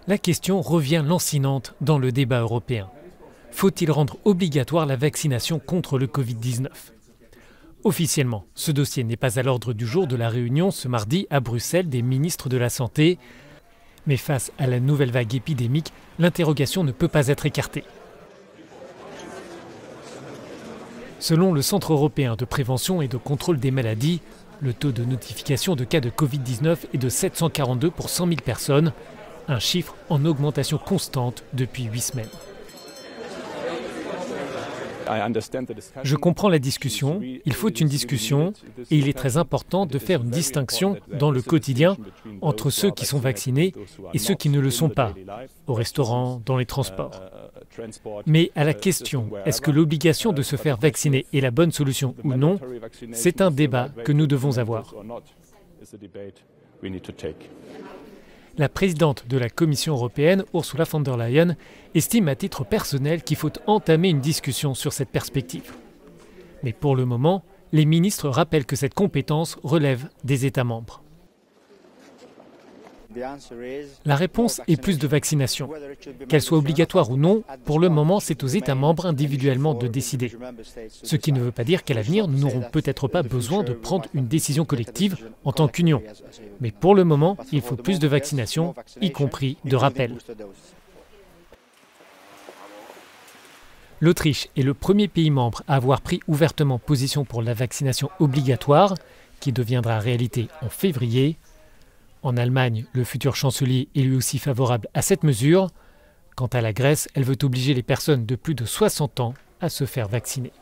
La question revient lancinante dans le débat européen. Faut-il rendre obligatoire la vaccination contre le Covid-19 ? Officiellement, ce dossier n'est pas à l'ordre du jour de la réunion ce mardi à Bruxelles des ministres de la Santé. Mais face à la nouvelle vague épidémique, l'interrogation ne peut pas être écartée. Selon le Centre européen de prévention et de contrôle des maladies, le taux de notification de cas de Covid-19 est de 742 pour 100 000 personnes, un chiffre en augmentation constante depuis 8 semaines. Je comprends la discussion, il faut une discussion et il est très important de faire une distinction dans le quotidien entre ceux qui sont vaccinés et ceux qui ne le sont pas, au restaurant, dans les transports. Mais à la question, est-ce que l'obligation de se faire vacciner est la bonne solution ou non, c'est un débat que nous devons avoir. La présidente de la Commission européenne, Ursula von der Leyen, estime à titre personnel qu'il faut entamer une discussion sur cette perspective. Mais pour le moment, les ministres rappellent que cette compétence relève des États membres. La réponse est plus de vaccination. Qu'elle soit obligatoire ou non, pour le moment, c'est aux États membres individuellement de décider. Ce qui ne veut pas dire qu'à l'avenir, nous n'aurons peut-être pas besoin de prendre une décision collective en tant qu'Union. Mais pour le moment, il faut plus de vaccination, y compris de rappel. L'Autriche est le premier pays membre à avoir pris ouvertement position pour la vaccination obligatoire, qui deviendra réalité en février. En Allemagne, le futur chancelier est lui aussi favorable à cette mesure. Quant à la Grèce, elle veut obliger les personnes de plus de 60 ans à se faire vacciner.